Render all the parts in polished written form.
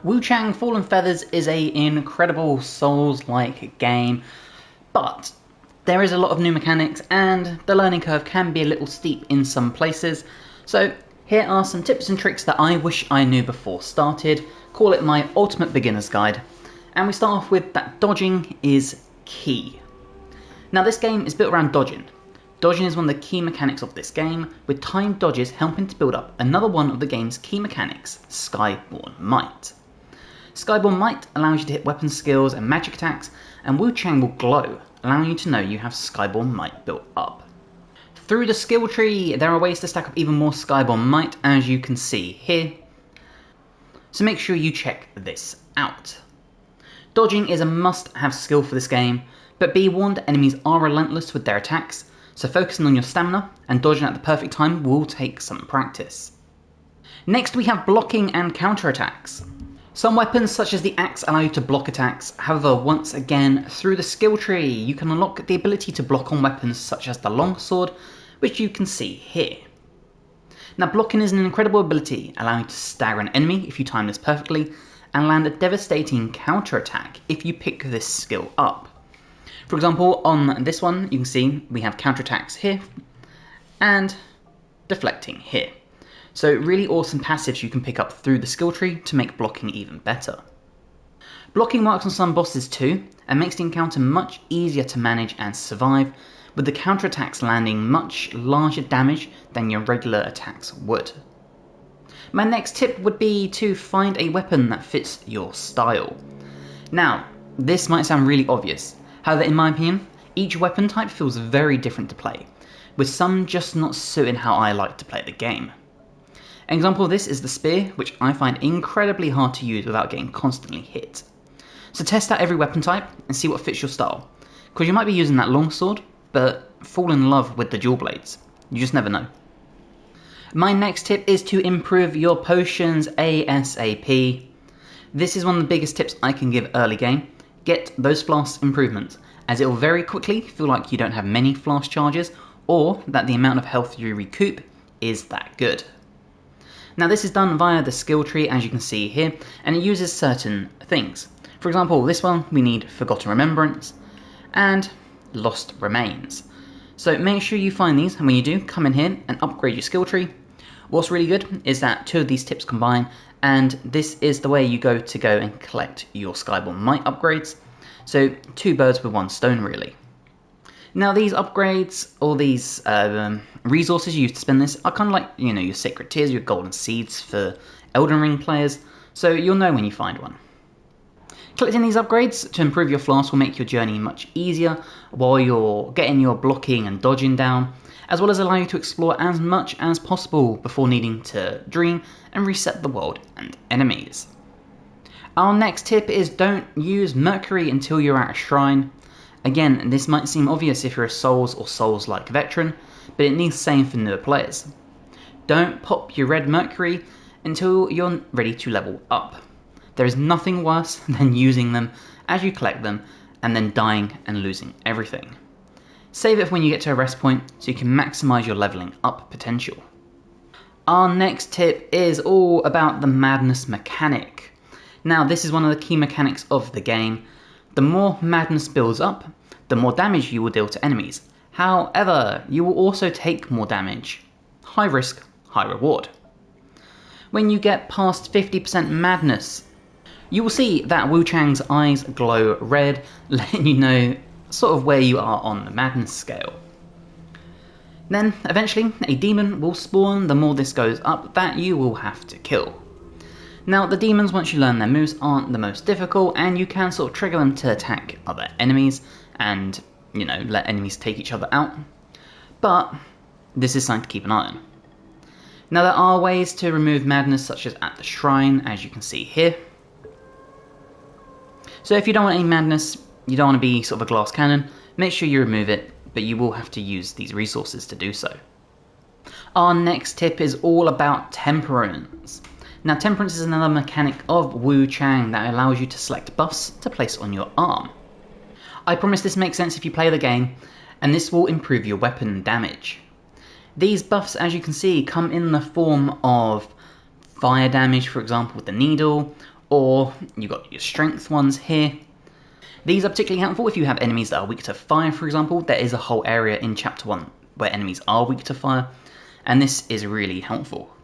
Wuchang Fallen Feathers is an incredible Souls-like game, but there is a lot of new mechanics and the learning curve can be a little steep in some places. So here are some tips and tricks that I wish I knew before started. Call it my ultimate beginner's guide. And we start off with that dodging is key. Now this game is built around dodging. Dodging is one of the key mechanics of this game, with timed dodges helping to build up another one of the game's key mechanics, Skyborn Might. Skyborn Might allows you to hit weapon skills and magic attacks, and Wuchang will glow, allowing you to know you have Skyborn Might built up. Through the skill tree, there are ways to stack up even more Skyborn Might, as you can see here. So make sure you check this out. Dodging is a must-have skill for this game, but be warned, enemies are relentless with their attacks, so focusing on your stamina and dodging at the perfect time will take some practice. Next we have blocking and counterattacks. Some weapons such as the axe allow you to block attacks, however once again through the skill tree you can unlock the ability to block on weapons such as the longsword, which you can see here. Now blocking is an incredible ability, allowing you to stagger an enemy if you time this perfectly, and land a devastating counterattack if you pick this skill up. For example, on this one, you can see we have counterattacks here and deflecting here. So really awesome passives you can pick up through the skill tree to make blocking even better. Blocking works on some bosses too, and makes the encounter much easier to manage and survive, with the counterattacks landing much larger damage than your regular attacks would. My next tip would be to find a weapon that fits your style. Now, this might sound really obvious. However, in my opinion, each weapon type feels very different to play, with some just not suiting how I like to play the game. An example of this is the spear, which I find incredibly hard to use without getting constantly hit. So test out every weapon type and see what fits your style, because you might be using that longsword, but fall in love with the dual blades. You just never know. My next tip is to improve your potions ASAP. This is one of the biggest tips I can give early game. Get those flask improvements, as it will very quickly feel like you don't have many flask charges, or that the amount of health you recoup is that good. Now this is done via the skill tree, as you can see here, and it uses certain things. For example, this one we need Forgotten Remembrance and Lost Remains. So make sure you find these, and when you do, come in here and upgrade your skill tree. What's really good is that two of these tips combine, and this is the way you go and collect your Skyborn Might upgrades. So two birds with one stone really. Now these upgrades, or these resources you use to spend this, are kind of like, you know, your sacred tears, your golden seeds for Elden Ring players, so you'll know when you find one. Collecting these upgrades to improve your flask will make your journey much easier while you're getting your blocking and dodging down, as well as allow you to explore as much as possible before needing to dream and reset the world and enemies. Our next tip is don't use Mercury until you're at a shrine. Again, this might seem obvious if you're a Souls or Souls-like veteran, but it needs saying for newer players. Don't pop your red Mercury until you're ready to level up. There is nothing worse than using them as you collect them and then dying and losing everything. Save it for when you get to a rest point so you can maximise your levelling up potential. Our next tip is all about the madness mechanic. Now this is one of the key mechanics of the game. The more madness builds up, the more damage you will deal to enemies. However, you will also take more damage. High risk, high reward. When you get past 50% madness, you will see that Wuchang's eyes glow red, letting you know sort of where you are on the madness scale. Then, eventually, a demon will spawn. The more this goes up, that you will have to kill. Now, the demons, once you learn their moves, aren't the most difficult, and you can sort of trigger them to attack other enemies, and, you know, let enemies take each other out. But, this is something to keep an eye on. Now, there are ways to remove madness, such as at the shrine, as you can see here. So if you don't want any madness, you don't want to be sort of a glass cannon, make sure you remove it, but you will have to use these resources to do so. Our next tip is all about Temperance. Now Temperance is another mechanic of Wuchang that allows you to select buffs to place on your arm. I promise this makes sense if you play the game, and this will improve your weapon damage. These buffs, as you can see, come in the form of fire damage, for example with the needle, or you've got your strength ones here. These are particularly helpful if you have enemies that are weak to fire, for example. There is a whole area in Chapter 1 where enemies are weak to fire, and this is really helpful.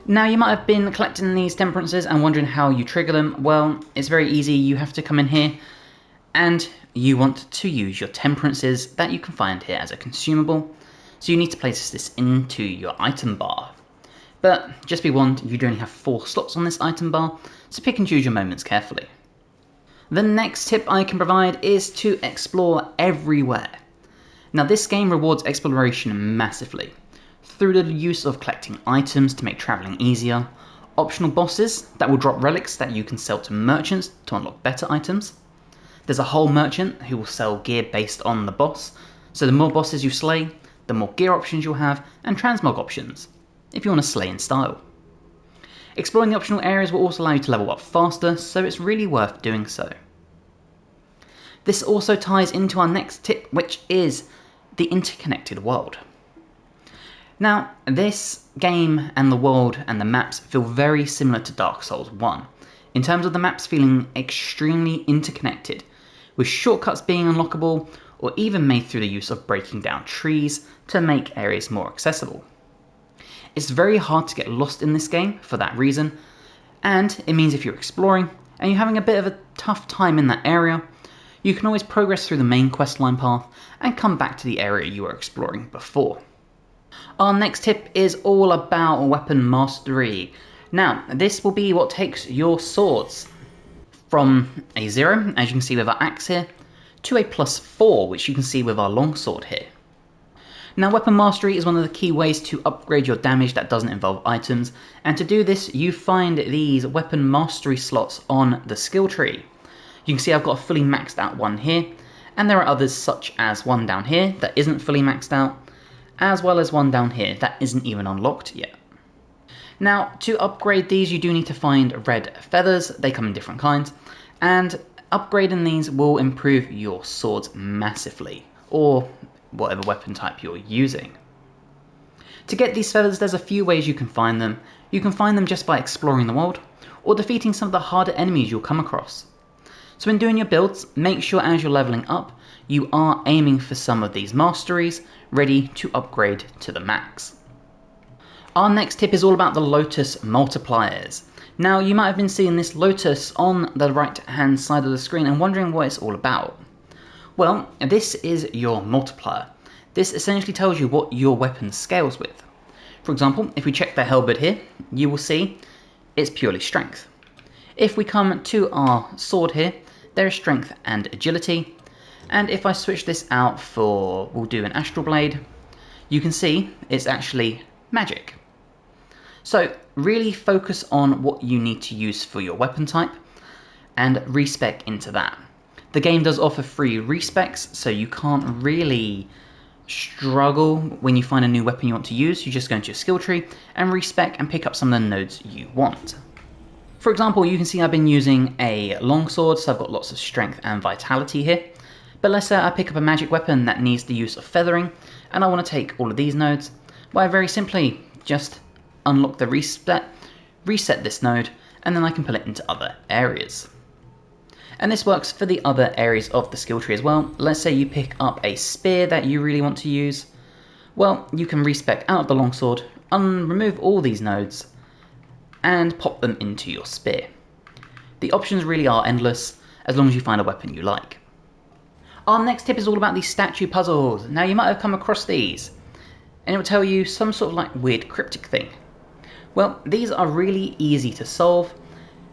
Now, you might have been collecting these temperances and wondering how you trigger them. Well, it's very easy. You have to come in here and you want to use your temperances that you can find here as a consumable. So you need to place this into your item bar. But just be warned, you do only have 4 slots on this item bar, so pick and choose your moments carefully. The next tip I can provide is to explore everywhere. Now, this game rewards exploration massively through the use of collecting items to make travelling easier, optional bosses that will drop relics that you can sell to merchants to unlock better items. There's a whole merchant who will sell gear based on the boss, so the more bosses you slay, the more gear options you'll have and transmog options, if you want to slay in style. Exploring the optional areas will also allow you to level up faster, so it's really worth doing so. This also ties into our next tip, which is the interconnected world. Now, this game and the world and the maps feel very similar to Dark Souls 1, in terms of the maps feeling extremely interconnected, with shortcuts being unlockable or even made through the use of breaking down trees to make areas more accessible. It's very hard to get lost in this game for that reason, and it means if you're exploring and you're having a bit of a tough time in that area, you can always progress through the main questline path and come back to the area you were exploring before. Our next tip is all about weapon mastery. Now, this will be what takes your swords from a 0, as you can see with our axe here, to a +4, which you can see with our longsword here. Now, weapon mastery is one of the key ways to upgrade your damage that doesn't involve items, and to do this you find these weapon mastery slots on the skill tree. You can see I've got a fully maxed out one here, and there are others such as one down here that isn't fully maxed out, as well as one down here that isn't even unlocked yet. Now, to upgrade these you do need to find red feathers. They come in different kinds, and upgrading these will improve your swords massively, or whatever weapon type you're using. To get these feathers, there's a few ways you can find them. You can find them just by exploring the world, or defeating some of the harder enemies you'll come across. So in doing your builds, make sure as you're leveling up, you are aiming for some of these masteries, ready to upgrade to the max. Our next tip is all about the Lotus multipliers. Now, you might have been seeing this Lotus on the right hand side of the screen and wondering what it's all about. Well, this is your multiplier. This essentially tells you what your weapon scales with. For example, if we check the halberd here, you will see it's purely strength. If we come to our sword here, there is strength and agility. And if I switch this out for, we'll do an astral blade, you can see it's actually magic. So really focus on what you need to use for your weapon type and respec into that. The game does offer free respecs, so you can't really struggle when you find a new weapon you want to use. You just go into your skill tree and respec and pick up some of the nodes you want. For example, you can see I've been using a longsword, so I've got lots of strength and vitality here. But let's say I pick up a magic weapon that needs the use of feathering, and I want to take all of these nodes. Well, I very simply just unlock the reset this node, and then I can pull it into other areas. And this works for the other areas of the skill tree as well. Let's say you pick up a spear that you really want to use. Well, you can respec out of the longsword, remove all these nodes, and pop them into your spear. The options really are endless, as long as you find a weapon you like. Our next tip is all about these statue puzzles. Now, you might have come across these, and it will tell you some sort of like weird cryptic thing. Well, these are really easy to solve.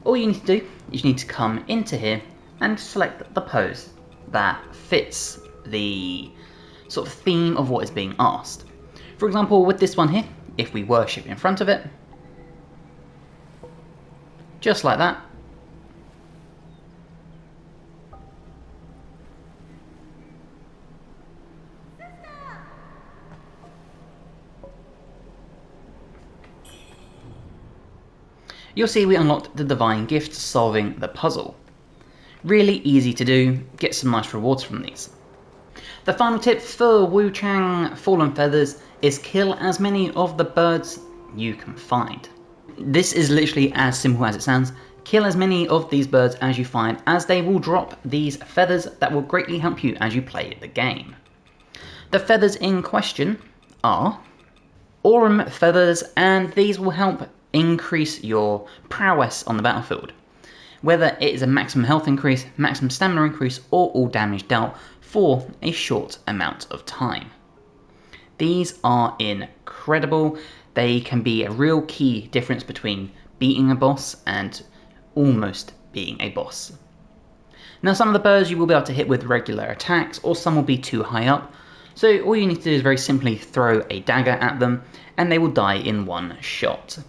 All you need to do is you need to come into here and select the pose that fits the sort of theme of what is being asked. For example, with this one here, if we worship in front of it, just like that, you'll see we unlocked the divine gift solving the puzzle. Really easy to do, get some nice rewards from these. The final tip for Wuchang Fallen Feathers is kill as many of the birds you can find. This is literally as simple as it sounds. Kill as many of these birds as you find, as they will drop these feathers that will greatly help you as you play the game. The feathers in question are Aurum feathers, and these will help increase your prowess on the battlefield. Whether it is a maximum health increase, maximum stamina increase, or all damage dealt for a short amount of time. These are incredible. They can be a real key difference between beating a boss and almost being a boss. Now, some of the birds you will be able to hit with regular attacks, or some will be too high up, so all you need to do is very simply throw a dagger at them and they will die in one shot.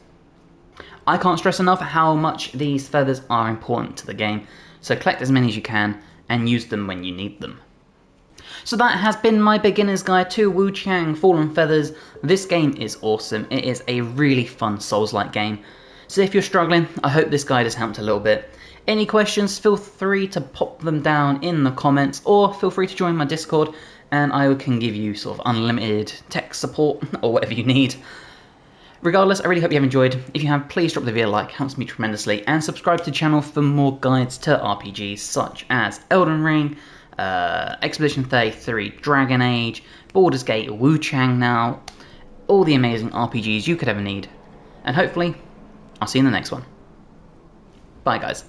I can't stress enough how much these feathers are important to the game, so collect as many as you can and use them when you need them. So that has been my beginner's guide to Wuchang Fallen Feathers. This game is awesome. It is a really fun Souls-like game. So if you're struggling, I hope this guide has helped a little bit. Any questions, feel free to pop them down in the comments, or feel free to join my Discord and I can give you sort of unlimited tech support or whatever you need. Regardless, I really hope you have enjoyed. If you have, please drop the video a like, helps me tremendously, and subscribe to the channel for more guides to RPGs such as Elden Ring, Expedition 33, Dragon Age, Baldur's Gate, Wuchang now, all the amazing RPGs you could ever need. And hopefully, I'll see you in the next one. Bye guys.